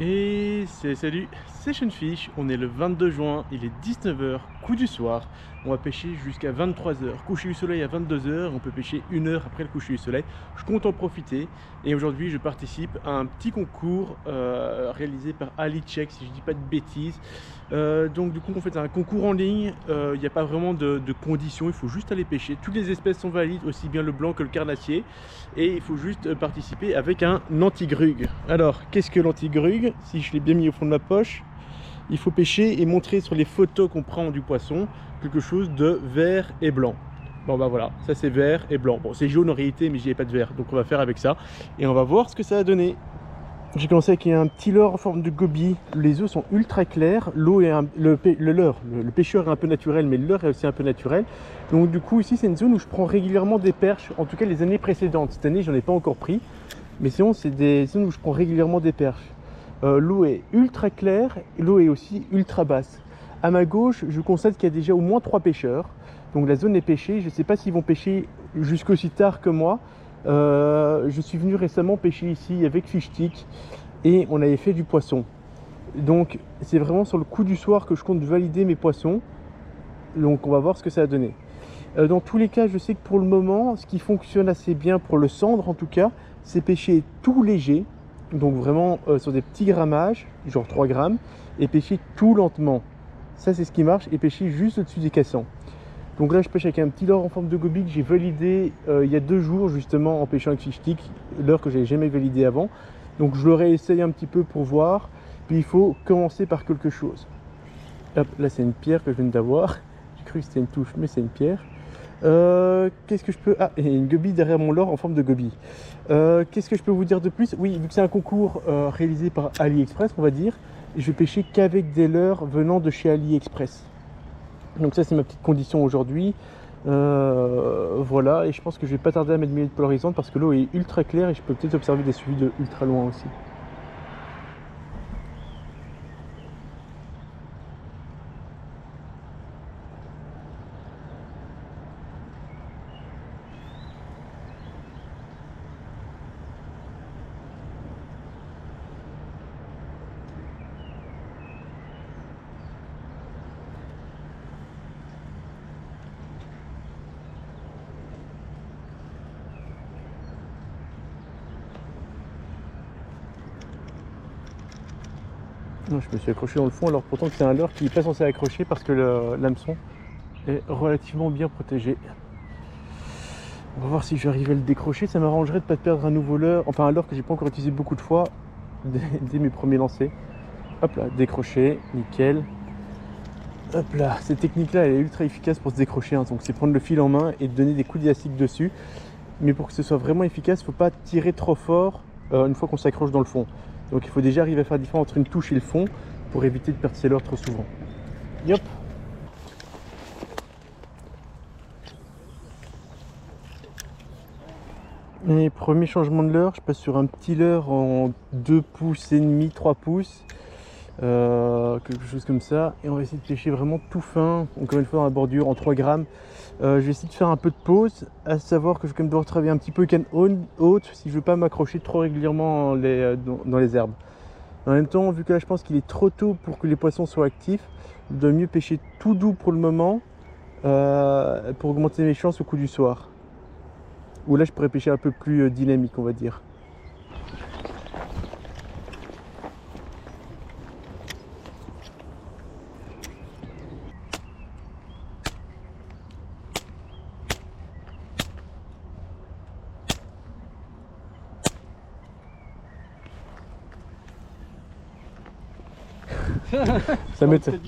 Et salut, c'est Seanfish, on est le 22 juin, il est 19 h, coup du soir. On va pêcher jusqu'à 23 h, coucher du soleil à 22 h, on peut pêcher 1 heure après le coucher du soleil. Je compte en profiter et aujourd'hui je participe à un petit concours réalisé par Ali Check, si je dis pas de bêtises. Donc du coup on fait un concours en ligne, il n'y a pas vraiment de conditions, il faut juste aller pêcher. Toutes les espèces sont valides, aussi bien le blanc que le carnassier. Et il faut juste participer avec un anti-grug. Alors qu'est-ce que l'anti-grug? Si je l'ai bien mis au fond de ma poche, il faut pêcher et montrer sur les photos qu'on prend du poisson quelque chose de vert et blanc. Bon bah voilà, ça c'est vert et blanc. Bon c'est jaune en réalité mais j'y ai pas de vert, donc on va faire avec ça et on va voir ce que ça a donné. J'ai commencé avec un petit leurre en forme de goby. Les œufs sont ultra clairs. L'eau est le pêcheur est un peu naturel, mais le leurre est aussi un peu naturel. Donc du coup ici c'est une zone où je prends régulièrement des perches. En tout cas les années précédentes. Cette année j'en ai pas encore pris, mais sinon c'est des zones où je prends régulièrement des perches. L'eau est ultra claire, l'eau est aussi ultra basse. À ma gauche je constate qu'il y a déjà au moins 3 pêcheurs. Donc la zone est pêchée. Je ne sais pas s'ils vont pêcher jusqu'aussi tard que moi. Je suis venu récemment pêcher ici avec Fishstick et on avait fait du poisson. Donc c'est vraiment sur le coup du soir que je compte valider mes poissons. Donc on va voir ce que ça a donné. Dans tous les cas, je sais que pour le moment, ce qui fonctionne assez bien pour le cendre en tout cas, c'est pêcher tout léger. Donc vraiment sur des petits grammages, genre 3 grammes, et pêcher tout lentement. Ça c'est ce qui marche, et pêcher juste au-dessus des cassants. Donc là je pêche avec un petit leurre en forme de goby que j'ai validé il y a 2 jours justement en pêchant avec Fishstick, leurre que j'avais jamais validé avant. Donc je le réessaye un petit peu pour voir, puis il faut commencer par quelque chose. Hop, là c'est une pierre que je viens d'avoir, j'ai cru que c'était une touche mais c'est une pierre. Qu'est-ce que je peux... Ah, il y a une goby derrière mon leurre en forme de goby. Qu'est-ce que je peux vous dire de plus? Oui, vu que c'est un concours réalisé par AliExpress on va dire, je vais pêcher qu'avec des leurres venant de chez AliExpress. Donc ça c'est ma petite condition aujourd'hui. Voilà, et je pense que je vais pas tarder à mettre mes lunettes polarisantes parce que l'eau est ultra claire et je peux peut-être observer des suivis de ultra loin aussi. Non, je me suis accroché dans le fond alors pourtant que c'est un leurre qui n'est pas censé accrocher parce que l'hameçon est relativement bien protégé. On va voir si je vais arriver à le décrocher. Ça m'arrangerait de ne pas perdre un nouveau leurre, enfin un leurre que j'ai pas encore utilisé beaucoup de fois dès mes premiers lancers. Hop là, décroché, nickel. Hop là, cette technique là elle est ultra efficace pour se décrocher, hein. Donc c'est prendre le fil en main et donner des coups d'élastique dessus. Mais pour que ce soit vraiment efficace, il ne faut pas tirer trop fort une fois qu'on s'accroche dans le fond. Donc il faut déjà arriver à faire la différence entre une touche et le fond pour éviter de perdre ses leurres trop souvent. Yop. Et premier changement de leurre, je passe sur un petit leurre en 2 pouces et demi, 3 pouces. Quelque chose comme ça. Et on va essayer de pêcher vraiment tout fin, encore une fois dans la bordure, en 3 grammes. Je vais essayer de faire un peu de pause, à savoir que je vais quand même devoir travailler un petit peu canne haute si je veux pas m'accrocher trop régulièrement dans les herbes. En même temps, vu que là je pense qu'il est trop tôt pour que les poissons soient actifs, je dois mieux pêcher tout doux pour le moment pour augmenter mes chances au coup du soir. Ou là je pourrais pêcher un peu plus dynamique on va dire. Ça m'étonne.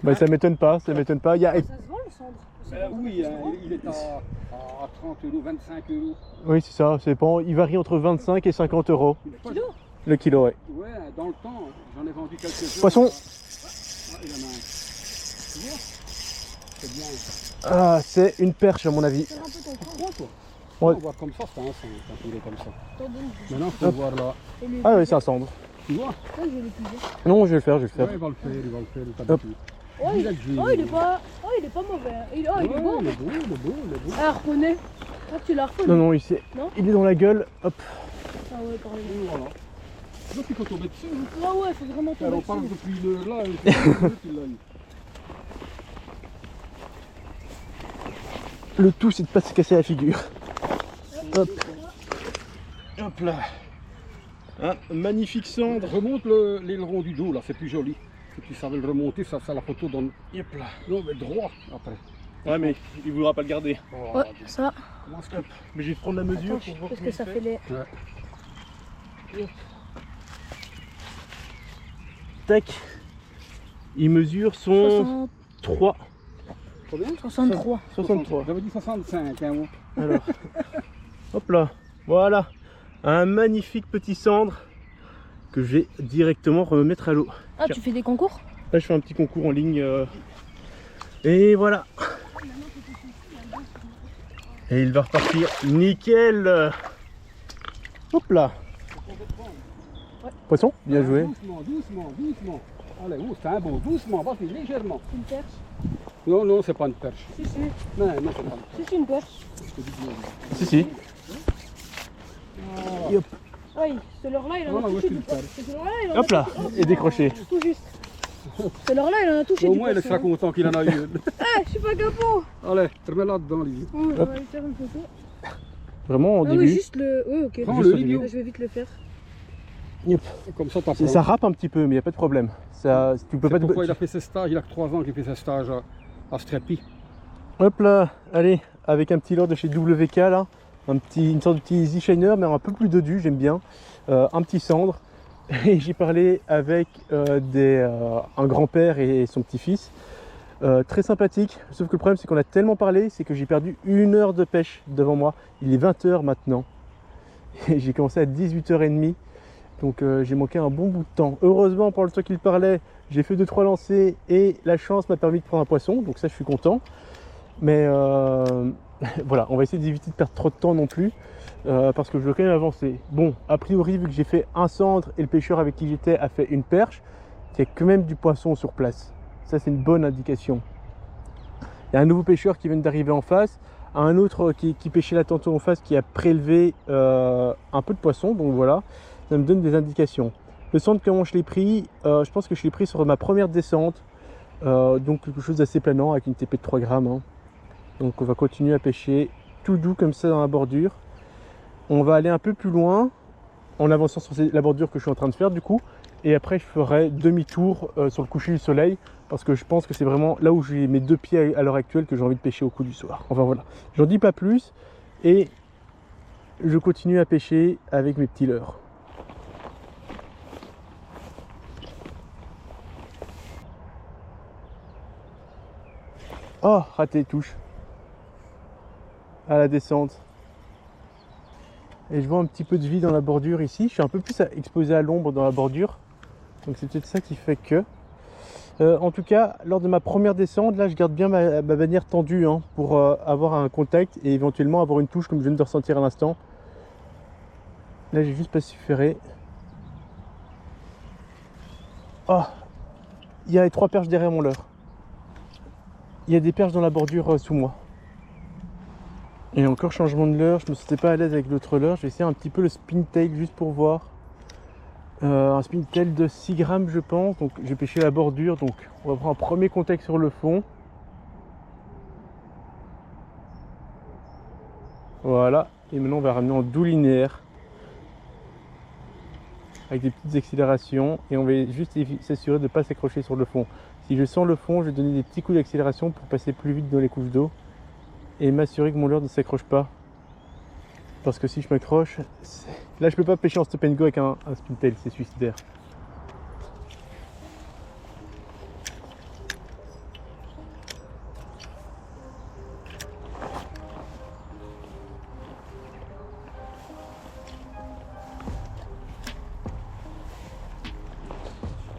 Bah, ça m'étonne pas, ça m'étonne pas. Ça se vend le cendre? Oui, il est à 30 €, 25 €. Oui, c'est ça. Il varie entre 25 et 50 €. Le kilo? Le kilo, ouais. Ouais, dans le temps, j'en ai vendu quelques-uns. Poisson. Ouais, il y en a un. Tu vois? C'est bien. Ah, c'est une perche à mon avis. C'est un peu ton Tu cendre. crois, toi? Ouais. On voit comme ça, c'est un sang quand il est comme ça. T'en donnes. Maintenant, il faut voir là. Ah oui, c'est un cendre. Tu vois? Ouais, je vais l'épuiser. Non, je vais le faire, je vais le Ouais, faire. il va le faire, il va le faire, il Hop. t'habitue. Oh, il est pas mauvais. Il est Ouais, beau. il est beau, il est beau, il est beau. Ah, reconnais. Ah, tu l'as reconnu? Non, non, Non il est dans la gueule. Hop. Ah ouais, pareil. Et voilà. Donc il faut tomber dessus. Hein. Ah ouais, faut vraiment tomber Alors, on parle dessus. depuis une heure là, et il l'a eu. Le tout, c'est de pas se casser la figure. Hop. Hop là. Un magnifique cendre. Remonte l'aileron du dos là, c'est plus joli. Si tu savais le remonter, ça la photo donne. Hop là. Non mais droit après. Ouais, mais il voudra pas le garder. Oh, Ouais, ça. comment est-ce que- Hop. Mais je vais prendre la mesure Attends, pour voir parce comment que ça il fait les. Ouais. Tac. Il mesure son 3. Combien 63. 63. J'avais dit 65 hein, moi. Alors. Hop là. Voilà. Un magnifique petit cendre que je vais directement remettre à l'eau. Ah, Tiens. tu fais des concours? Là, je fais un petit concours en ligne. Et voilà. Et il va repartir nickel. Hop là. Poisson, bien joué. Doucement, doucement, doucement. Allez, oh, c'est un beau, doucement, vas-y, légèrement. Une perche? Non, non, c'est pas une perche. Si, si. Non, non, c'est pas une perche. Si, c'est une perche. Si, si. Ah. Hop, Oui, ce leurre-là, il en a Ah, ouais, touché tu du le fais. poisson. Ce leurre-là, il en a hop là. touché- Et décroché. Tout juste. Ce leurre-là, il en a touché Au du moins, il poisson. sera content qu'il en a eu. Eh, je suis pas capot. Allez, remets-la dedans, lui. Oh, on va lui faire une photo. Vraiment au Ah oui, début. juste le... Oui, ok. Prends Juste le au début. idiot. Je vais vite le faire. Hop. Comme ça, t'apprends. Ça râpe un petit peu, mais il n'y a pas de problème. Ça, tu peux C'est pas te... pourquoi il a fait ses stages, il a que 3 ans qu'il fait ses stages à Strepi. Hop là, allez, avec un petit leurre de chez WK là, une sorte de petit easy shiner, mais un peu plus dodu, j'aime bien, un petit cendre. Et j'ai parlé avec un grand-père et son petit-fils, très sympathique, sauf que le problème c'est qu'on a tellement parlé, c'est que j'ai perdu 1 heure de pêche devant moi. Il est 20 h maintenant, et j'ai commencé à 18 h 30, donc j'ai manqué un bon bout de temps. Heureusement, pendant le temps qu'il parlait, j'ai fait 2-3 lancers et la chance m'a permis de prendre un poisson, donc ça je suis content. Mais voilà, on va essayer d'éviter de perdre trop de temps non plus, parce que je veux quand même avancer. Bon, a priori, vu que j'ai fait un cendre et le pêcheur avec qui j'étais a fait une perche, il y a quand même du poisson sur place. Ça, c'est une bonne indication. Il y a un nouveau pêcheur qui vient d'arriver en face, un autre qui pêchait là tantôt en face qui a prélevé un peu de poisson, donc voilà, ça me donne des indications. Le cendre, comment je l'ai pris, je pense que je l'ai pris sur ma première descente, donc quelque chose d'assez planant avec une TP de 3 grammes. Hein. Donc on va continuer à pêcher tout doux comme ça dans la bordure. On va aller un peu plus loin en avançant sur la bordure que je suis en train de faire du coup. Et après je ferai demi-tour sur le coucher du soleil parce que je pense que c'est vraiment là où j'ai mes 2 pieds à l'heure actuelle que j'ai envie de pêcher au coup du soir. Enfin voilà, j'en dis pas plus et je continue à pêcher avec mes petits leurres. Oh, raté touche à la descente. Et je vois un petit peu de vie dans la bordure ici. Je suis un peu plus exposé à l'ombre dans la bordure. Donc c'est peut-être ça qui fait que... en tout cas, lors de ma première descente, là je garde bien ma bannière tendue hein, pour avoir un contact et éventuellement avoir une touche comme je viens de ressentir à l'instant. Là j'ai juste pas su ferrer. Oh, il y a 3 perches derrière mon leurre. Il y a des perches dans la bordure sous moi. Et encore changement de leurre, je me sentais pas à l'aise avec l'autre leurre. Je vais essayer un petit peu le spin tail juste pour voir. Un spin tail de 6 grammes je pense. Donc j'ai pêché la bordure. Donc on va prendre un premier contact sur le fond. Voilà. Et maintenant on va ramener en doux linéaire. Avec des petites accélérations. Et on va juste s'assurer de ne pas s'accrocher sur le fond. Si je sens le fond, je vais donner des petits coups d'accélération pour passer plus vite dans les couches d'eau. Et m'assurer que mon leurre ne s'accroche pas. Parce que si je m'accroche, là je peux pas pêcher en stop and go avec un spin tail, c'est suicidaire.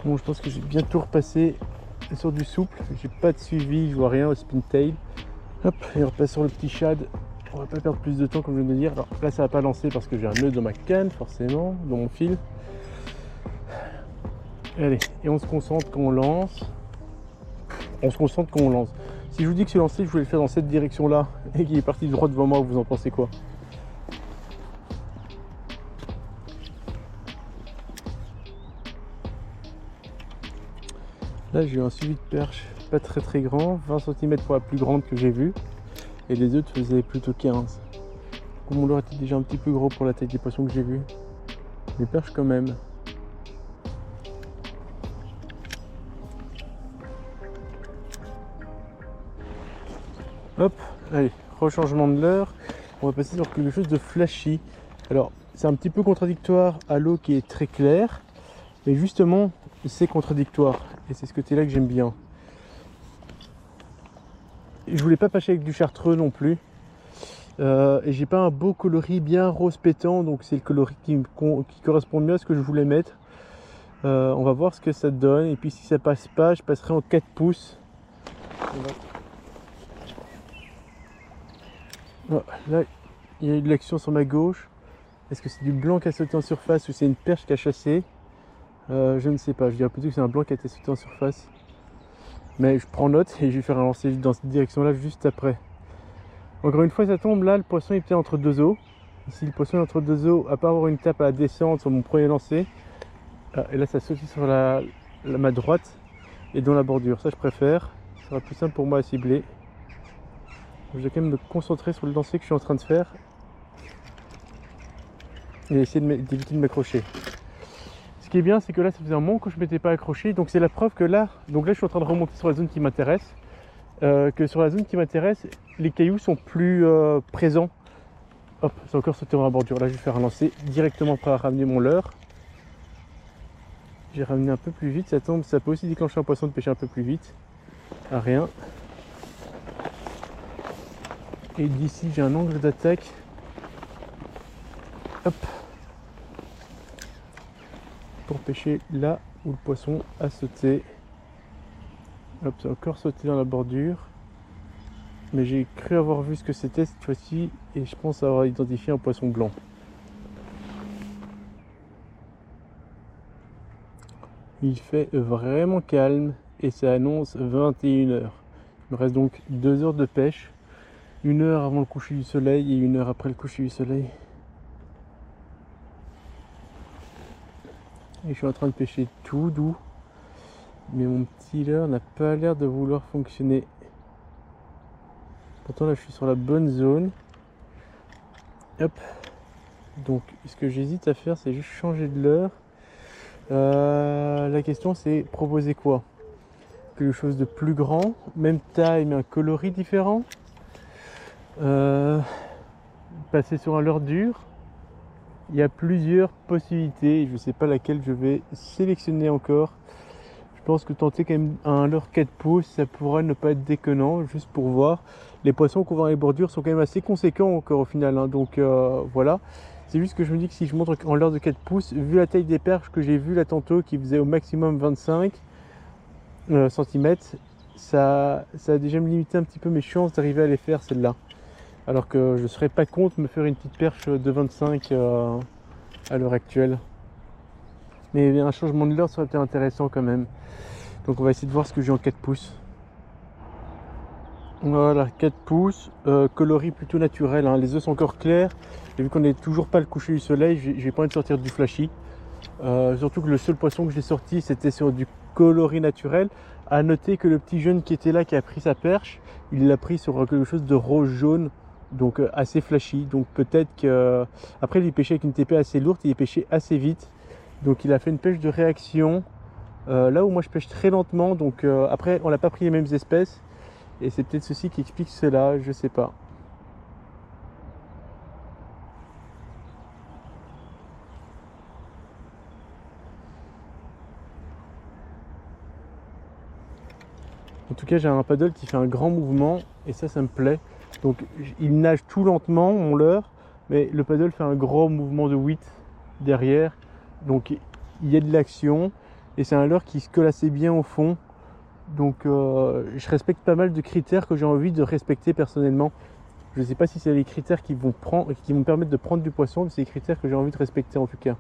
Bon, je pense que j'ai bientôt repassé sur du souple. J'ai pas de suivi, je vois rien au spin tail. Hop, et on repasse sur le petit shad. On va pas perdre plus de temps comme je viens de dire. Alors là ça va pas lancer parce que j'ai un nœud dans ma canne forcément, dans mon fil. Allez, et on se concentre quand on lance. On se concentre quand on lance. Si je vous dis que c'est lancé, je voulais le faire dans cette direction là et qu'il est parti droit devant moi, vous en pensez quoi? Là j'ai eu un suivi de perche pas très grand, 20 cm pour la plus grande que j'ai vue, et les autres faisaient plutôt 15. Comme mon leurre était déjà un petit peu gros pour la taille des poissons que j'ai vus, les perches quand même. Hop, allez, rechangement de leurre. On va passer sur quelque chose de flashy. Alors, c'est un petit peu contradictoire à l'eau qui est très claire, mais justement, c'est contradictoire. Et c'est ce côté-là que j'aime bien. Je voulais pas pêcher avec du chartreux non plus. Et j'ai pas un beau coloris bien rose pétant, donc c'est le coloris qui correspond mieux à ce que je voulais mettre. On va voir ce que ça donne. Et puis si ça passe pas, je passerai en 4 pouces. Oh, là, il y a eu de l'action sur ma gauche. Est-ce que c'est du blanc qui a sauté en surface ou c'est une perche qui a chassé? Je ne sais pas, je dirais plutôt que c'est un blanc qui a été sauté en surface. Mais je prends note et je vais faire un lancer dans cette direction-là juste après. Encore une fois, ça tombe là, le poisson est peut-être entre deux eaux. Ici, le poisson est entre deux eaux, à part avoir une tape à la descente sur mon premier lancer. Et là, ça saute sur ma droite et dans la bordure. Ça, je préfère. Ça sera plus simple pour moi à cibler. Je vais quand même me concentrer sur le lancer que je suis en train de faire et essayer d'éviter de m'accrocher. Ce qui est bien, c'est que là, ça faisait un moment que je ne m'étais pas accroché, donc c'est la preuve que là, je suis en train de remonter sur la zone qui m'intéresse, que sur la zone qui m'intéresse, les cailloux sont plus présents. Hop, c'est encore sauté dans la bordure. Là, je vais faire un lancer directement pour ramener mon leurre. J'ai ramené un peu plus vite, ça tombe, ça peut aussi déclencher un poisson de pêcher un peu plus vite. À rien. Et d'ici, j'ai un angle d'attaque. Hop. Pour pêcher là où le poisson a sauté. Hop, ça a encore sauté dans la bordure. Mais j'ai cru avoir vu ce que c'était cette fois-ci et je pense avoir identifié un poisson blanc. Il fait vraiment calme et ça annonce 21 h. Il me reste donc 2 heures de pêche. 1 heure avant le coucher du soleil et 1 heure après le coucher du soleil. Et je suis en train de pêcher tout doux. Mais mon petit leurre n'a pas l'air de vouloir fonctionner. Pourtant là je suis sur la bonne zone. Hop. Donc ce que j'hésite à faire c'est juste changer de leurre. La question c'est proposer quoi? Quelque chose de plus grand, même taille mais un coloris différent. Passer sur un leurre dur. Il y a plusieurs possibilités, je ne sais pas laquelle je vais sélectionner encore. Je pense que tenter quand même un leurre 4 pouces, ça pourrait ne pas être déconnant, juste pour voir. Les poissons qu'on voit dans les bordures sont quand même assez conséquents encore au final, hein, donc voilà. C'est juste que je me dis que si je montre en leurre de 4 pouces, vu la taille des perches que j'ai vu là tantôt, qui faisait au maximum 25 cm, ça a déjà me limité un petit peu mes chances d'arriver à les faire celles-là. Alors que je ne serais pas contre me faire une petite perche de 25 à l'heure actuelle. Mais un changement de leurre serait peut-être intéressant quand même. Donc on va essayer de voir ce que j'ai en 4 pouces. Voilà, 4 pouces, coloris plutôt naturel, hein. Les œufs sont encore clairs. Et vu qu'on n'est toujours pas le coucher du soleil, j'ai pas envie de sortir du flashy. Surtout que le seul poisson que j'ai sorti, c'était sur du coloris naturel. À noter que le petit jeune qui était là, qui a pris sa perche, il l'a pris sur quelque chose de rose jaune. Donc assez flashy, donc peut-être que après il pêchait avec une TP assez lourde, il est pêché assez vite, donc il a fait une pêche de réaction là où moi je pêche très lentement, donc après on n'a pas pris les mêmes espèces et c'est peut-être ceci qui explique cela, je sais pas. En tout cas j'ai un paddle qui fait un grand mouvement et ça me plaît. Donc il nage tout lentement, mon leurre, mais le paddle fait un gros mouvement de 8 derrière. Donc il y a de l'action et c'est un leurre qui se colle assez bien au fond. Donc je respecte pas mal de critères que j'ai envie de respecter personnellement. Je ne sais pas si c'est les critères qui vont me permettre de prendre du poisson, mais c'est les critères que j'ai envie de respecter en tout cas.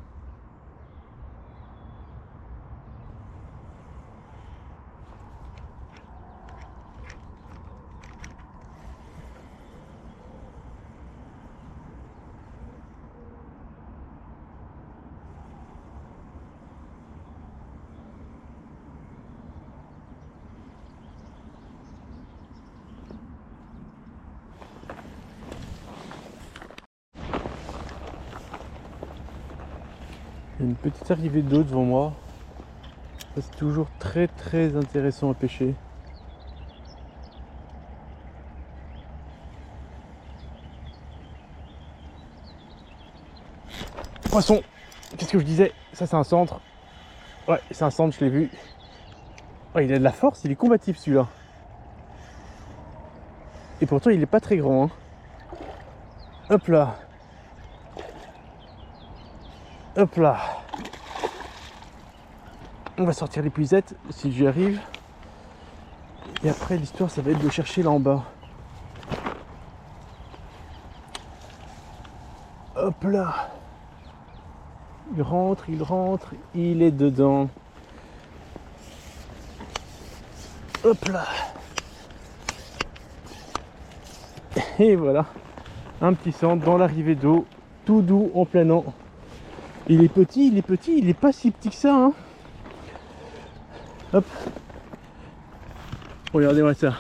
Une petite arrivée d'eau devant moi. Ça, c'est toujours très intéressant à pêcher. Poisson! Qu'est-ce que je disais? Ça c'est un centre. Ouais, c'est un centre, je l'ai vu. Ouais, il a de la force, il est combatif celui-là. Et pourtant il est pas très grand. Hein. Hop là. Hop là. On va sortir les puisettes si j'y arrive. Et après l'histoire ça va être de chercher là en bas. Hop là. Il rentre, il est dedans. Hop là. Et voilà. Un petit centre dans l'arrivée d'eau. Tout doux en planant. Il est petit, il est pas si petit que ça. Hein. Hop. Regardez-moi ça.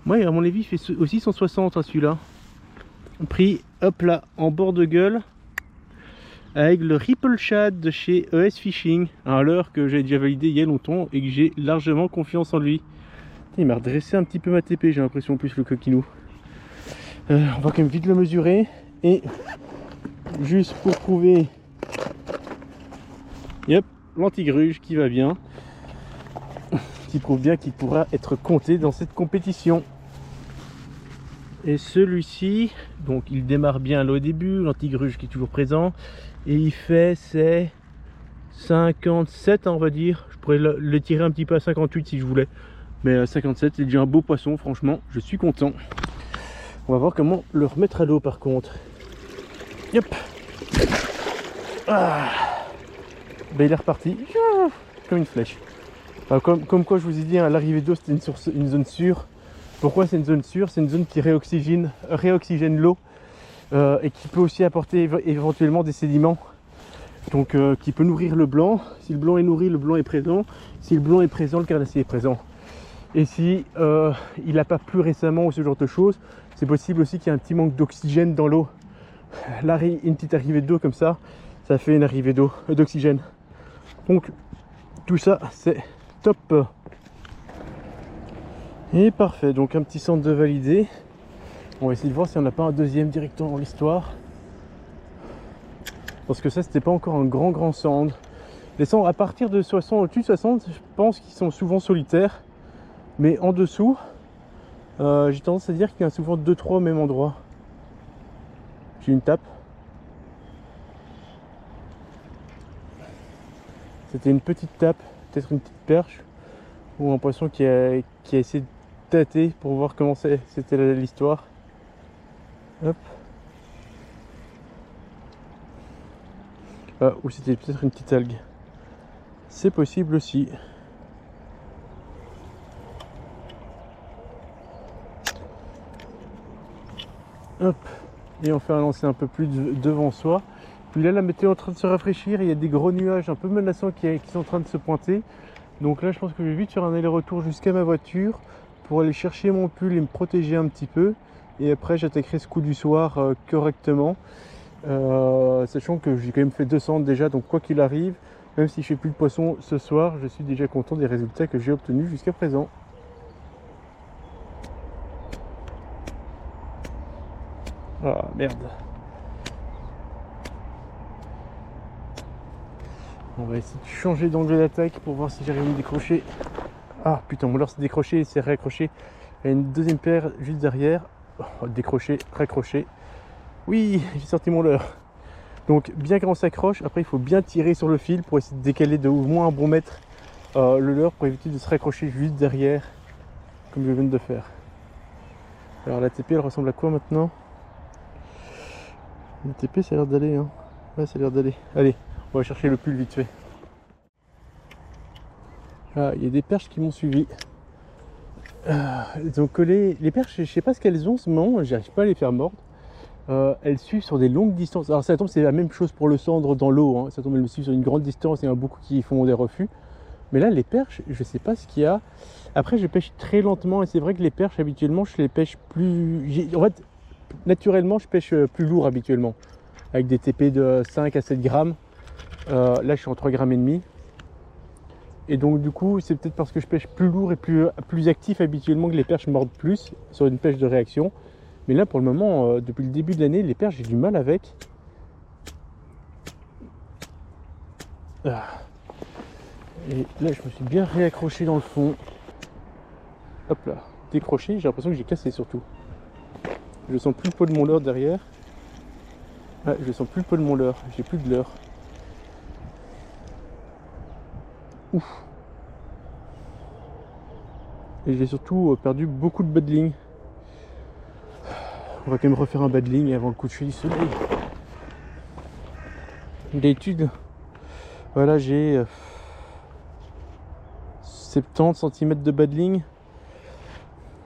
Moi, à mon avis, il fait aussi 160 hein, celui-là. Pris, hop là, en bord de gueule. Avec le Ripple Shad de chez ES Fishing. Un leurre que j'ai déjà validé il y a longtemps et que j'ai largement confiance en lui. Il m'a redressé un petit peu ma TP, j'ai l'impression, plus le coquinou. On va quand même vite le mesurer. Et juste pour prouver. Yep, l'antigruge qui va bien. Qui prouve bien qu'il pourra être compté dans cette compétition. Et celui-ci, donc il démarre bien là au début, l'antigruge qui est toujours présent. Et il fait ses 57 on va dire. Je pourrais le tirer un petit peu à 58 si je voulais. Mais 57 c'est déjà un beau poisson, franchement, je suis content. On va voir comment le remettre à l'eau par contre. Yep. Ah. Ben, il est reparti comme une flèche. Alors, comme quoi je vous ai dit, à l'arrivée d'eau c'était une zone sûre. Pourquoi c'est une zone sûre? C'est une zone qui réoxygène l'eau et qui peut aussi apporter éventuellement des sédiments. Donc qui peut nourrir le blanc. Si le blanc est nourri, le blanc est présent. Si le blanc est présent, le carnassier est présent. Et si il n'a pas plu récemment ou ce genre de choses, c'est possible aussi qu'il y ait un petit manque d'oxygène dans l'eau. Là, une petite arrivée d'eau comme ça fait une arrivée d'eau, d'oxygène. Donc tout ça c'est top. Et parfait, donc un petit centre de validé. On va essayer de voir si on n'a pas un deuxième directement dans l'histoire. Parce que ça c'était pas encore un grand centre. Les centres à partir de 60, au-dessus de 60, je pense qu'ils sont souvent solitaires. Mais en dessous, j'ai tendance à dire qu'il y a souvent 2-3 au même endroit. J'ai une tape. C'était une petite tape, peut-être une petite perche. Ou un poisson qui a essayé de tâter pour voir comment c'était l'histoire. Hop. Ah, ou c'était peut-être une petite algue. C'est possible aussi. Hop. Et on fait un lancer un peu plus devant soi. Puis là, la météo est en train de se rafraîchir. Il y a des gros nuages un peu menaçants qui sont en train de se pointer. Donc là, je pense que je vais vite faire un aller-retour jusqu'à ma voiture pour aller chercher mon pull et me protéger un petit peu. Et après, j'attaquerai ce coup du soir correctement. Sachant que j'ai quand même fait 200 déjà. Donc quoi qu'il arrive, même si je fais plus de poisson ce soir, je suis déjà content des résultats que j'ai obtenus jusqu'à présent. Ah merde. On va essayer de changer d'angle d'attaque pour voir si j'arrive à me décrocher. Ah putain, mon leurre s'est décroché et s'est raccroché. Il y a une deuxième paire juste derrière. Oh, décrocher, raccrocher. Oui, j'ai sorti mon leurre. Donc bien qu'on s'accroche, après il faut bien tirer sur le fil pour essayer de décaler de au moins un bon mètre le leurre pour éviter de se raccrocher juste derrière, comme je viens de faire. Alors la TP elle ressemble à quoi maintenant? La TP ça a l'air d'aller hein. Ouais, ça a l'air d'aller. Allez, on va chercher le pull vite fait. Ah, il y a des perches qui m'ont suivi. Elles ont collé. Les perches, je sais pas ce qu'elles ont en ce moment, j'arrive pas à les faire mordre. Elles suivent sur des longues distances. Alors ça tombe, c'est la même chose pour le cendre dans l'eau. Hein. Ça tombe, elles me suivent sur une grande distance. Il y en a beaucoup qui font des refus. Mais là, les perches, je sais pas ce qu'il y a. Après, je pêche très lentement et c'est vrai que les perches, habituellement, je les pêche plus. En fait, naturellement, je pêche plus lourd habituellement, avec des TP de 5 à 7 grammes. Là je suis en 3,5 grammes. Et donc du coup c'est peut-être parce que je pêche plus lourd et plus actif habituellement que les perches mordent plus sur une pêche de réaction. Mais là pour le moment, depuis le début de l'année, les perches j'ai du mal avec. Ah. Et là je me suis bien réaccroché dans le fond. Hop là, décroché, j'ai l'impression que j'ai cassé surtout. Je sens plus le pot de mon leurre derrière. Ah, je sens plus le pot de mon leurre, j'ai plus de leurre. Ouf. Et j'ai surtout perdu beaucoup de badling. On va quand même refaire un badling avant le coucher du soleil. D'habitude, voilà, j'ai 70 cm de badling.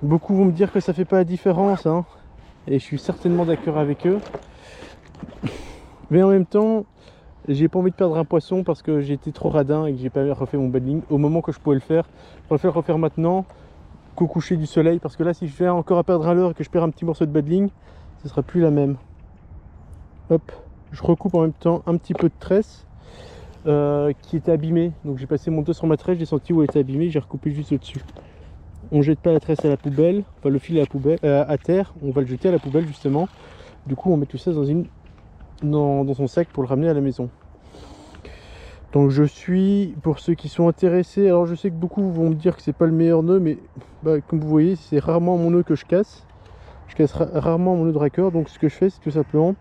Beaucoup vont me dire que ça fait pas la différence, hein, et je suis certainement d'accord avec eux. Mais en même temps, j'ai pas envie de perdre un poisson parce que j'ai été trop radin et que j'ai pas refait mon badling au moment que je pouvais le faire. Je préfère le refaire maintenant qu'au coucher du soleil, parce que là si je fais encore à perdre à l'heure et que je perds un petit morceau de badling, ce sera plus la même. Hop, je recoupe en même temps un petit peu de tresse qui était abîmée. Donc j'ai passé mon doigt sur ma tresse, j'ai senti où elle était abîmée, j'ai recoupé juste au-dessus. On jette pas la tresse à la poubelle, enfin le fil à la poubelle, à terre, on va le jeter à la poubelle justement. Du coup on met tout ça dans son sac pour le ramener à la maison. Donc je suis, pour ceux qui sont intéressés, alors je sais que beaucoup vont me dire que c'est pas le meilleur nœud, mais comme vous voyez c'est rarement mon nœud que je casse. Je casse rarement mon nœud de raqueur, donc ce que je fais c'est tout simplement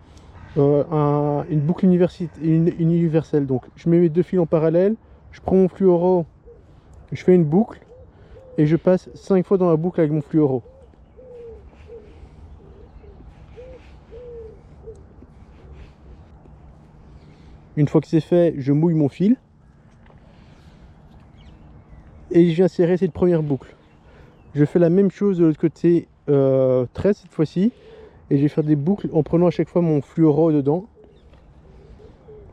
une boucle universelle. Donc je mets mes deux fils en parallèle, je prends mon fluoro, je fais une boucle et je passe 5 fois dans la boucle avec mon fluoro. Une fois que c'est fait, je mouille mon fil et je viens serrer cette première boucle. Je fais la même chose de l'autre côté, 13 cette fois-ci, et je vais faire des boucles en prenant à chaque fois mon fluoro dedans.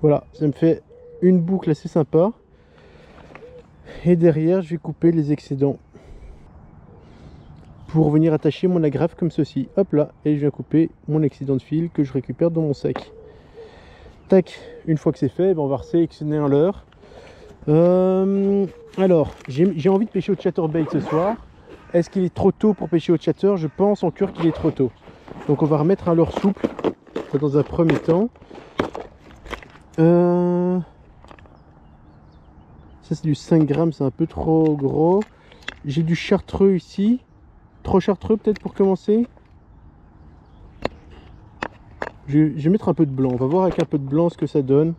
Voilà, ça me fait une boucle assez sympa. Et derrière, je vais couper les excédents pour venir attacher mon agrafe comme ceci. Hop là, et je viens couper mon excédent de fil que je récupère dans mon sac. Tac, une fois que c'est fait, on va resélectionner un leurre. Alors, j'ai envie de pêcher au chatterbait ce soir. Est-ce qu'il est trop tôt pour pêcher au chatter? Je pense en cœur qu'il est trop tôt. Donc on va remettre un leurre souple dans un premier temps. Ça c'est du 5 grammes, c'est un peu trop gros. J'ai du chartreux ici. Trop chartreux peut-être pour commencer. Je vais mettre un peu de blanc. On va voir avec un peu de blanc ce que ça donne.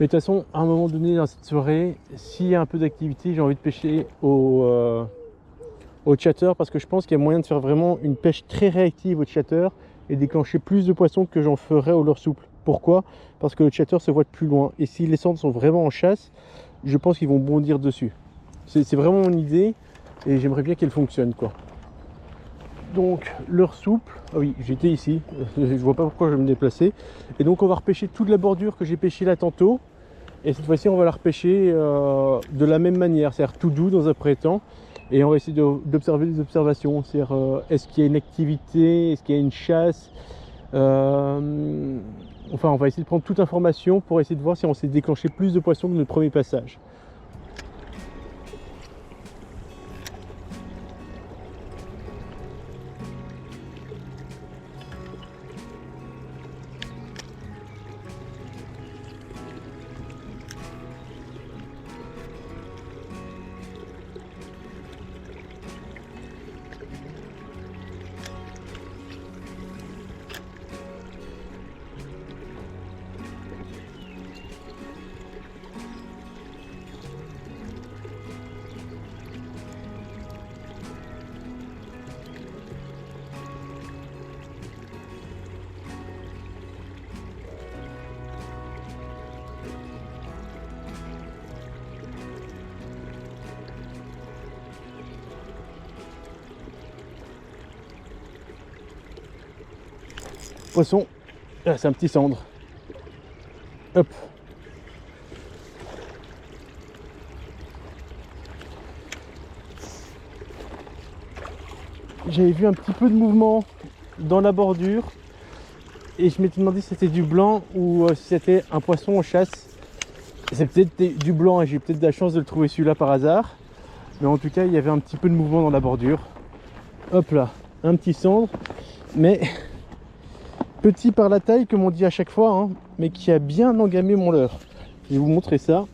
Mais de toute façon, à un moment donné dans cette soirée, s'il y a un peu d'activité, j'ai envie de pêcher au chatter, parce que je pense qu'il y a moyen de faire vraiment une pêche très réactive au chatter et déclencher plus de poissons que j'en ferais au leurre souple. Pourquoi? Parce que le chatter se voit de plus loin, et si les centres sont vraiment en chasse, je pense qu'ils vont bondir dessus. C'est vraiment mon idée et j'aimerais bien qu'elle fonctionne, quoi. Donc leurre souple, ah oui j'étais ici, je vois pas pourquoi je vais me déplacer. Et donc on va repêcher toute la bordure que j'ai pêchée là tantôt. Et cette fois-ci on va la repêcher de la même manière, c'est-à-dire tout doux dans un premier temps. Et on va essayer d'observer les observations, c'est-à-dire est-ce qu'il y a une activité, est-ce qu'il y a une chasse. Enfin on va essayer de prendre toute information pour essayer de voir si on s'est déclenché plus de poissons que notre premier passage. Poisson, là c'est un petit cendre. Hop. j'avais vu un petit peu de mouvement dans la bordure et je m'étais demandé si c'était du blanc ou si c'était un poisson en chasse. C'est peut-être du blanc et j'ai peut-être de la chance de le trouver celui-là par hasard. Mais en tout cas, il y avait un petit peu de mouvement dans la bordure. Hop là, un petit cendre, mais petit par la taille, comme on dit à chaque fois, hein, mais qui a bien engamé mon leurre. Je vais vous montrer ça.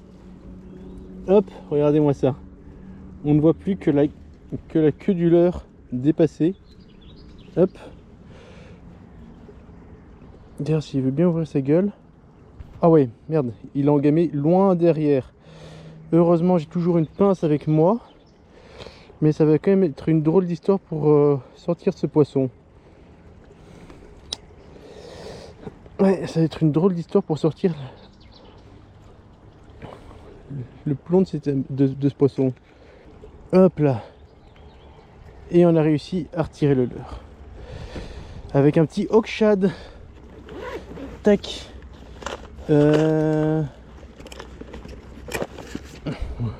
Hop, regardez-moi ça. On ne voit plus que la queue du leurre dépassée. Hop. D'ailleurs, s'il veut bien ouvrir sa gueule. Ah ouais, merde, il a engamé loin derrière. Heureusement, j'ai toujours une pince avec moi. Mais ça va quand même être une drôle d'histoire pour sortir ce poisson. Ouais, ça va être une drôle d'histoire pour sortir le plomb de ce poisson. Hop là. Et on a réussi à retirer le leurre. Avec un petit hawk shad. Tac.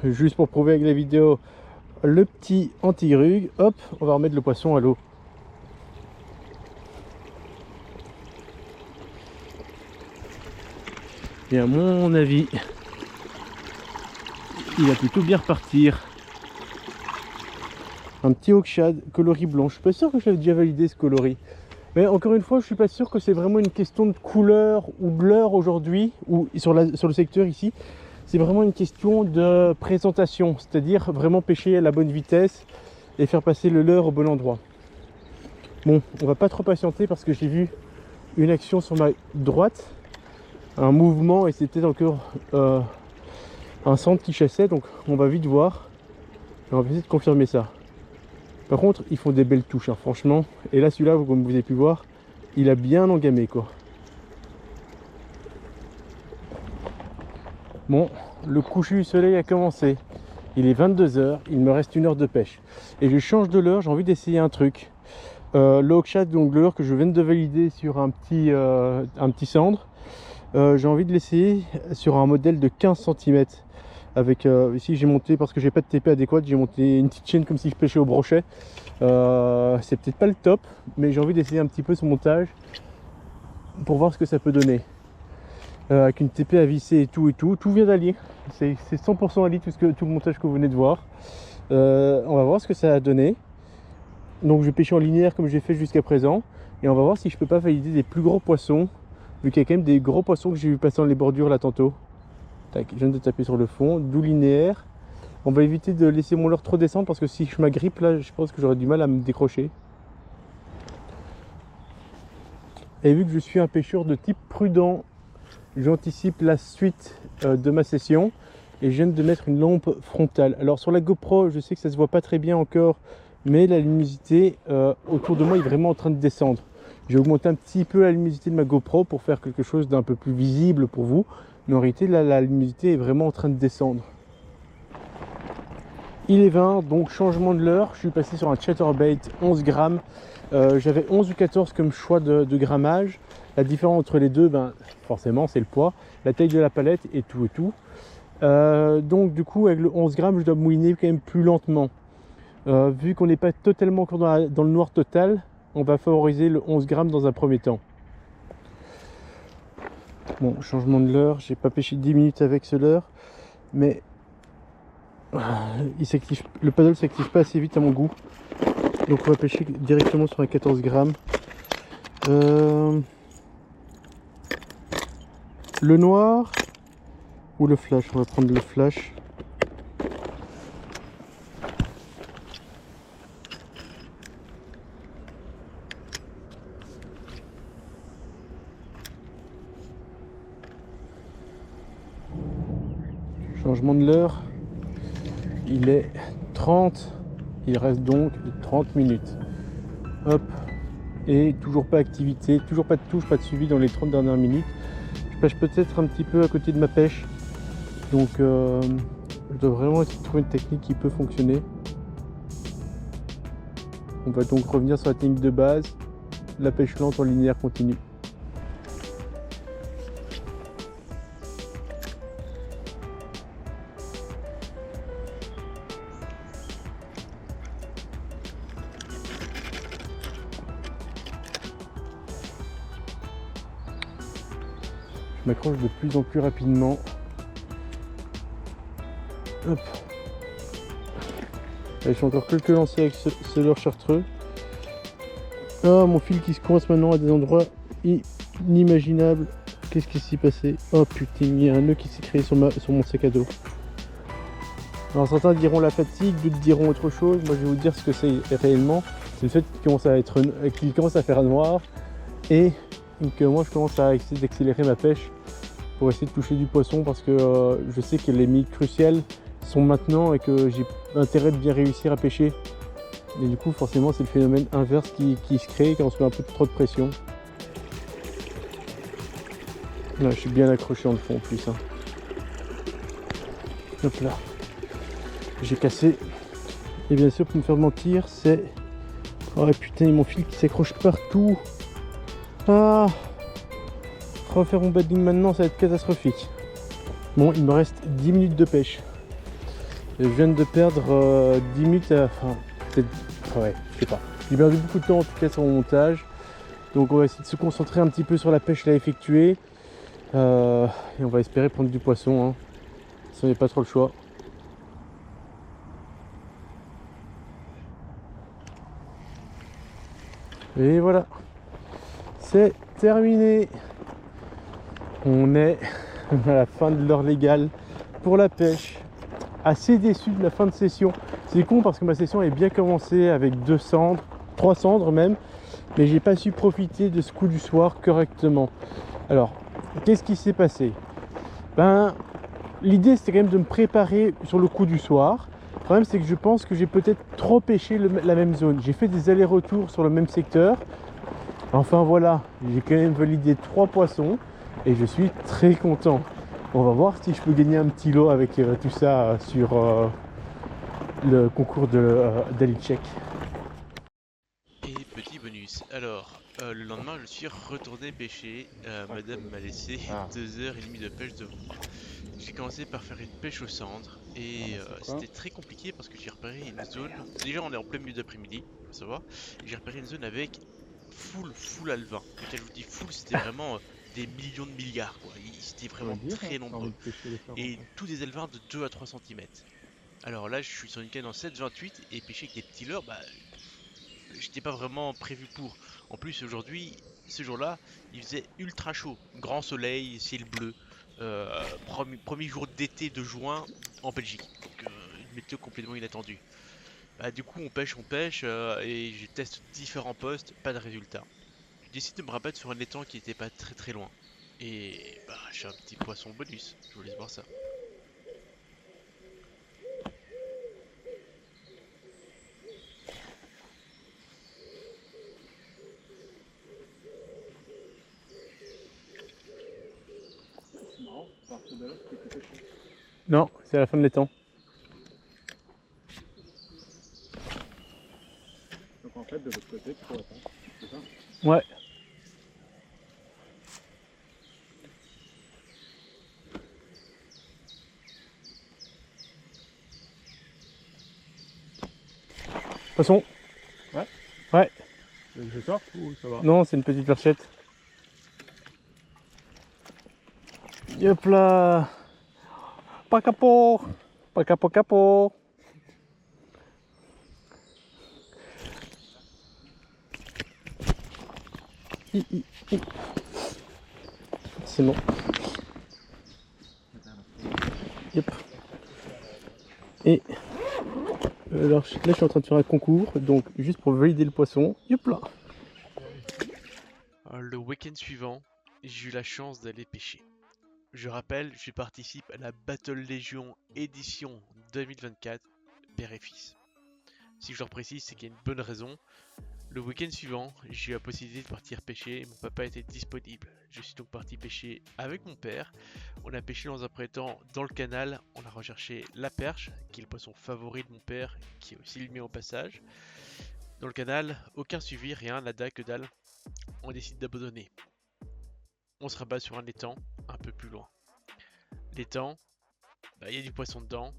Juste pour prouver avec la vidéo le petit anti-grug. Hop, on va remettre le poisson à l'eau. Et à mon avis, il va plutôt bien repartir. Un petit hawk shad coloris blanc. Je suis pas sûr que j'avais déjà validé ce coloris. Mais encore une fois, je suis pas sûr que c'est vraiment une question de couleur ou de leurre aujourd'hui, ou sur le secteur ici. C'est vraiment une question de présentation, c'est-à-dire vraiment pêcher à la bonne vitesse et faire passer le leurre au bon endroit. Bon, on va pas trop patienter parce que j'ai vu une action sur ma droite, un mouvement, et c'était encore un centre qui chassait, donc on va vite voir et on va essayer de confirmer ça. Par contre, ils font des belles touches, hein, franchement. Et là, celui-là, comme vous avez pu voir, il a bien engamé, quoi. Bon, le coucher du soleil a commencé. Il est 22 h, il me reste 1 heure de pêche. Et je change de leurre, j'ai envie d'essayer un truc. Le hawk shad, donc le leurre que je viens de valider sur un petit cendre. J'ai envie de l'essayer sur un modèle de 15 cm. Avec ici j'ai monté, parce que j'ai pas de TP adéquate, j'ai monté une petite chaîne comme si je pêchais au brochet. C'est peut-être pas le top, mais j'ai envie d'essayer un petit peu ce montage pour voir ce que ça peut donner. Avec une TP à visser et tout vient d'allier. C'est 100% allié tout le montage que vous venez de voir. On va voir ce que ça a donné. Donc je vais pêcher en linéaire comme j'ai fait jusqu'à présent. Et on va voir si je peux pas valider des plus gros poissons, vu qu'il y a quand même des gros poissons que j'ai vu passer dans les bordures là tantôt. Tac, je viens de taper sur le fond, d'où linéaire. On va éviter de laisser mon leurre trop descendre parce que si je m'agrippe là, je pense que j'aurais du mal à me décrocher. Et vu que je suis un pêcheur de type prudent, j'anticipe la suite de ma session et je viens de mettre une lampe frontale. Alors sur la GoPro, je sais que ça se voit pas très bien encore, mais la luminosité autour de moi est vraiment en train de descendre. J'ai augmenté un petit peu la luminosité de ma GoPro pour faire quelque chose d'un peu plus visible pour vous. Mais en réalité, là, la luminosité est vraiment en train de descendre. Il est 20, donc changement de leurre. Je suis passé sur un chatterbait 11 grammes. J'avais 11 ou 14 comme choix de grammage. La différence entre les deux, ben, forcément, c'est le poids, la taille de la palette et tout. Donc du coup, avec le 11 grammes, je dois mouiner quand même plus lentement. Vu qu'on n'est pas totalement encore dans le noir total, on va favoriser le 11 grammes dans un premier temps. Bon, changement de leurre, j'ai pas pêché 10 minutes avec ce leurre, mais le paddle s'active pas assez vite à mon goût. Donc on va pêcher directement sur un 14 grammes. Le noir ou le flash? On va prendre le flash. Changement de l'heure, il est 30, il reste donc 30 minutes. Hop, et toujours pas activité, toujours pas de touche, pas de suivi dans les 30 dernières minutes. Je pêche peut-être un petit peu à côté de ma pêche, donc je dois vraiment essayer de trouver une technique qui peut fonctionner. On va donc revenir sur la technique de base, la pêche lente en linéaire continue. Je m'accroche de plus en plus rapidement. Hop. Allez, je fais encore quelques lancers avec ce leurre chartreux. Oh, mon fil qui se coince maintenant à des endroits inimaginables. Qu'est-ce qui s'est passé? Oh putain, il y a un nœud qui s'est créé sur mon sac à dos. Alors certains diront la fatigue, d'autres diront autre chose. Moi je vais vous dire ce que c'est réellement. C'est le fait qu'il commence à faire noir et que moi je commence à essayer d'accélérer ma pêche pour essayer de toucher du poisson, parce que je sais que les minutes cruciales sont maintenant et que j'ai intérêt de bien réussir à pêcher. Et du coup forcément c'est le phénomène inverse qui se crée quand on se met un peu trop de pression. Là je suis bien accroché en le fond en plus. Hein. Hop là. J'ai cassé. Et bien sûr pour me faire mentir c'est... Oh putain, mon fil qui s'accroche partout. Ah, refaire mon badding maintenant ça va être catastrophique. Bon, il me reste 10 minutes de pêche. Et je viens de perdre 10 minutes à... Enfin, peut-être... Ouais, je sais pas. J'ai perdu beaucoup de temps en tout cas sur mon montage. Donc on va essayer de se concentrer un petit peu sur la pêche à effectuer. Et on va espérer prendre du poisson. Hein. Ça n'est pas trop le choix. Et voilà. C'est terminé. On est à la fin de l'heure légale pour la pêche. Assez déçu de la fin de session. C'est con parce que ma session est bien commencée avec 2 cendres, 3 cendres même, mais j'ai pas su profiter de ce coup du soir correctement. Alors, qu'est-ce qui s'est passé? Ben, l'idée c'était quand même de me préparer sur le coup du soir. Le problème c'est que je pense que j'ai peut-être trop pêché la même zone. J'ai fait des allers-retours sur le même secteur. Enfin voilà, j'ai quand même validé 3 poissons et je suis très content. On va voir si je peux gagner un petit lot avec tout ça sur le concours d'Ali-Check. Et petit bonus, alors le lendemain je suis retourné pêcher, madame m'a laissé 2h30 de pêche devant moi. J'ai commencé par faire une pêche au cendres et c'était très compliqué parce que j'ai repéré une zone, déjà on est en plein milieu d'après-midi, faut savoir, et j'ai repéré une zone avec full alevin. Et quand je vous dis full, c'était vraiment des millions de milliards quoi, c'était vraiment très nombreux. Et tous des alevins de 2 à 3 cm. Alors là je suis sur une canne en 7,28 et pêcher avec des petits leurres, bah j'étais pas vraiment prévu pour. En plus aujourd'hui, ce jour-là, il faisait ultra chaud, grand soleil, ciel bleu, premier jour d'été de juin en Belgique, donc une météo complètement inattendue. Bah, du coup on pêche et je teste différents postes, pas de résultat. Je décide de me rabattre sur un étang qui était pas très loin. Et bah j'ai un petit poisson bonus, je vous laisse voir ça. Non, c'est à la fin de l'étang. Donc en fait, de l'autre côté, tu pourrais pas. C'est ça? Ouais. Poisson. Ouais. Ouais. Tu veux que je sorte ou ça va? Non, c'est une petite perchette. Hop là. Pas capot. Pas capot. C'est bon. Yep. Et alors là je suis en train de faire un concours, donc juste pour valider le poisson. Yop là. Le week-end suivant, j'ai eu la chance d'aller pêcher. Je rappelle, je participe à la Battle Légion édition 2024 Père et Fils. Si je leur précise, c'est qu'il y a une bonne raison. Le week-end suivant, j'ai eu la possibilité de partir pêcher et mon papa était disponible. Je suis donc parti pêcher avec mon père. On a pêché dans un premier temps dans le canal. On a recherché la perche, qui est le poisson favori de mon père, qui est aussi le mien au passage. Dans le canal, aucun suivi, rien, nada, que dalle. On décide d'abandonner. On se rabat sur un étang un peu plus loin. L'étang, il y a du poisson dedans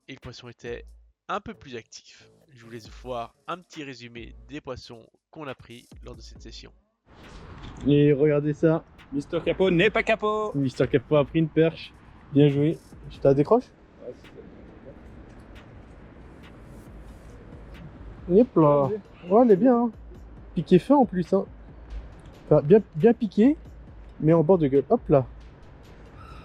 et le poisson était un peu plus actif. Je vous laisse voir un petit résumé des poissons qu'on a pris lors de cette session. Et regardez ça, Mister Capot n'est pas capot. Mister Capot a pris une perche. Bien joué. Je te la décroche? Hop là. Ouais, elle est bien. Hein. Piqué fin en plus. Hein. Enfin, bien piqué, mais en bord de gueule. Hop là.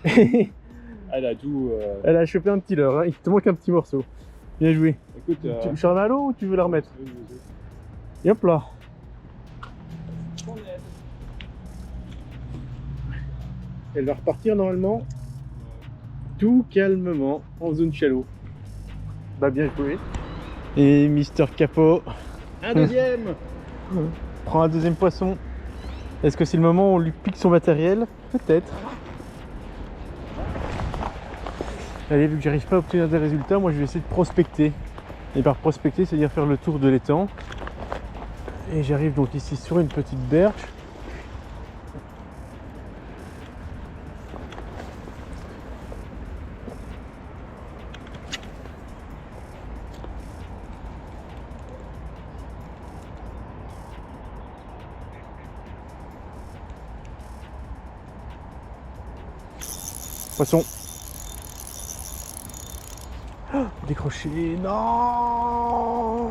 Elle a tout. Elle a chopé un petit leurre. Hein. Il te manque un petit morceau. Bien joué. Écoute, Tu charmes à l'eau ou tu veux la remettre? Et hop là. Elle va repartir normalement tout calmement en zone shallow. Bah bien joué. Et Mister Capot un deuxième. prend un deuxième poisson. Est-ce que c'est le moment où on lui pique son matériel? Peut-être. Allez, vu que j'arrive pas à obtenir des résultats, moi je vais essayer de prospecter. Et par prospecter, c'est-à-dire faire le tour de l'étang. Et j'arrive donc ici sur une petite berge. Poisson. Oh, décroché. Non.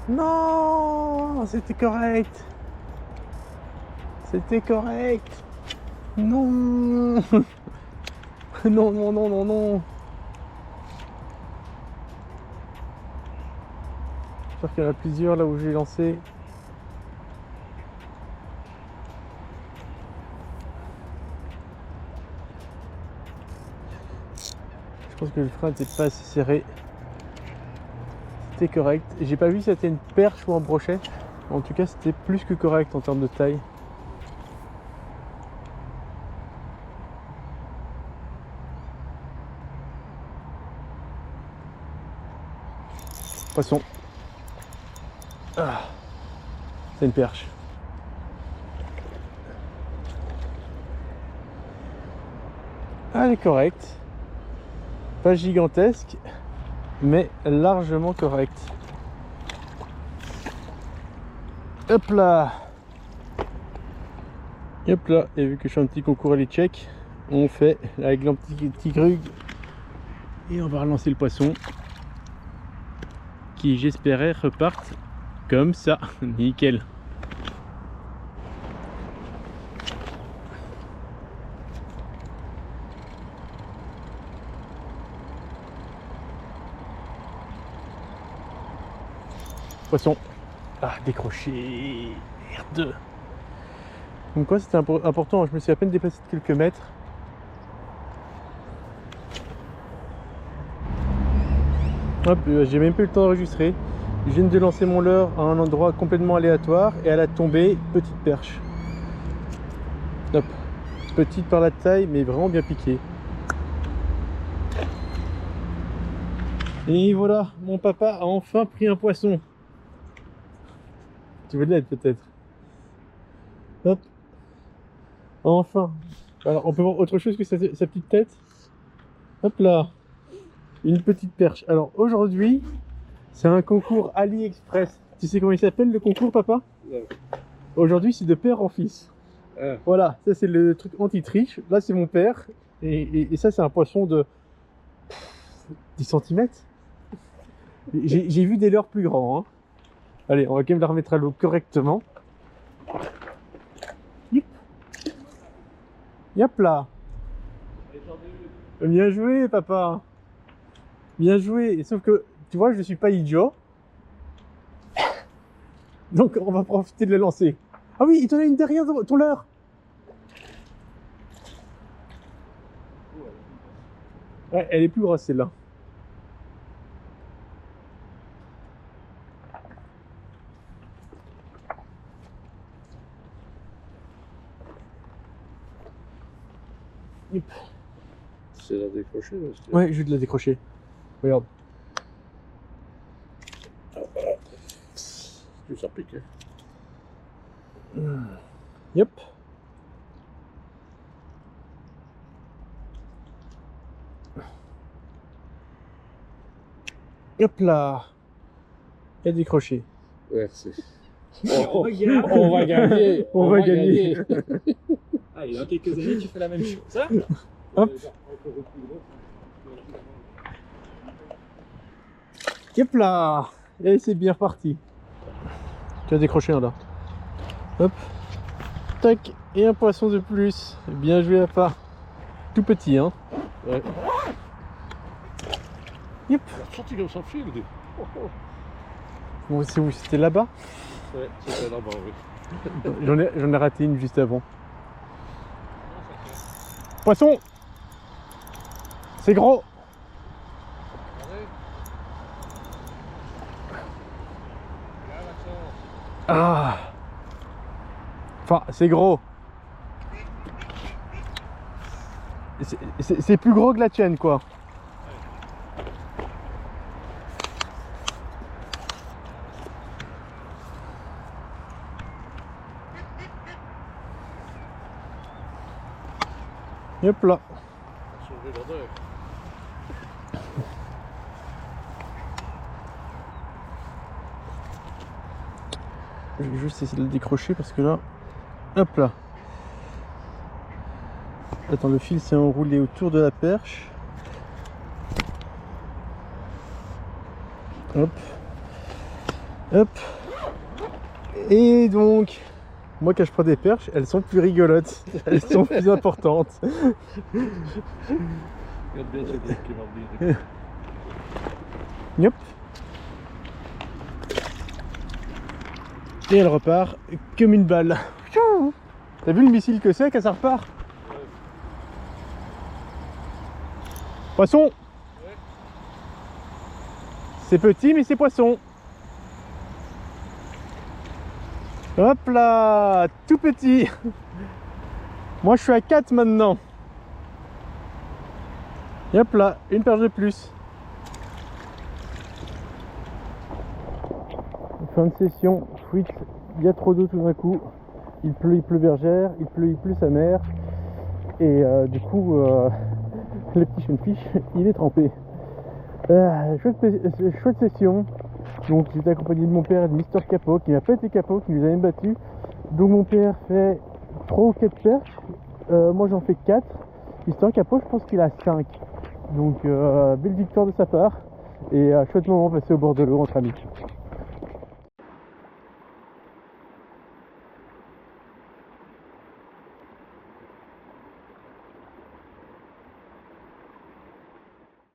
Non. C'était correct. C'était correct. Non. Non, non, non, non, non. J'espère qu'il y en a plusieurs là où j'ai lancé. Je pense que le frein n'était pas assez serré. C'était correct. J'ai pas vu si c'était une perche ou un brochet. En tout cas, c'était plus que correct en termes de taille. Poisson. Ah, c'est une perche. Elle est correcte. Pas gigantesque, mais largement correcte. Hop là. Hop là. Et vu que je fais un petit concours à check, on fait avec un petit grug. Et on va relancer le poisson. Qui j'espérais reparte comme ça. Nickel. Poisson. Ah, décroché. Merde. Comme quoi c'était important, je me suis à peine déplacé de quelques mètres. Hop, j'ai même pas eu le temps d'enregistrer. Je viens de lancer mon leurre à un endroit complètement aléatoire et elle a tombé, petite perche. Hop. Petite par la taille, mais vraiment bien piquée. Et voilà, mon papa a enfin pris un poisson. Tu veux de l'aide peut-être? Hop. Enfin. Alors on peut voir autre chose que sa petite tête. Hop là. Une petite perche. Alors aujourd'hui, c'est un concours AliExpress. Tu sais comment il s'appelle le concours, papa? Aujourd'hui, c'est de père en fils. Voilà, ça c'est le truc anti-triche. Là, c'est mon père. Et ça, c'est un poisson de 10 cm. J'ai vu des leurres plus grands. Hein. Allez, on va quand même la remettre à l'eau correctement. Yop là. Bien joué, papa. Bien joué. Sauf que, tu vois, je suis pas idiot. Donc, on va profiter de le lancer. Ah oui, il t'en a une derrière ton leurre. Ouais, elle est plus grosse celle-là. C'est la décrocher là. Ouais, je vais de la décrocher. Regarde. Tu sors piqué. Yep. Hop là. Elle a décroché. Ouais, c'est. On va gagner. On va gagner. On va gagner. Allez, dans quelques années, tu fais la même chose. Ça Hop. Hop là. Et c'est bien reparti. Tu as décroché un là. Hop. Tac. Et un poisson de plus. Bien joué à part. Tout petit, hein. Ouais. Yep. Sorti comme ça, fil. Bon, c'est où? C'était là-bas? Ouais, c'était là-bas, oui. J'en ai raté une juste avant. Poisson! C'est gros! Ah! Enfin, c'est gros. C'est plus gros que la tienne, quoi. Hop là. Sauver l'odeur. Je vais juste essayer de le décrocher parce que là, hop là. Attends, le fil s'est enroulé autour de la perche. Hop. Hop. Et donc, moi quand je prends des perches, elles sont plus rigolotes. Elles sont plus importantes. Regarde bien ce truc qui va venir. Yep. Et elle repart comme une balle. T'as vu le missile que c'est quand ça repart? Poisson. Ouais. C'est petit mais c'est poisson. Hop là, tout petit. Moi je suis à 4 maintenant. Et hop là, une perche de plus. Fin de session, fuite, il y a trop d'eau tout d'un coup. Il pleut bergère, il pleut sa mère. Et du coup, le petit sunfish, il est trempé. Chouette session. Donc j'étais accompagné de mon père et de Mister Capot qui m'a pas été capot, qui nous a même battu. Donc mon père fait 3 ou 4 perches. Moi j'en fais 4. Mister Capot, je pense qu'il a 5. Donc belle victoire de sa part. Et chouette moment passé au bord de l'eau entre amis.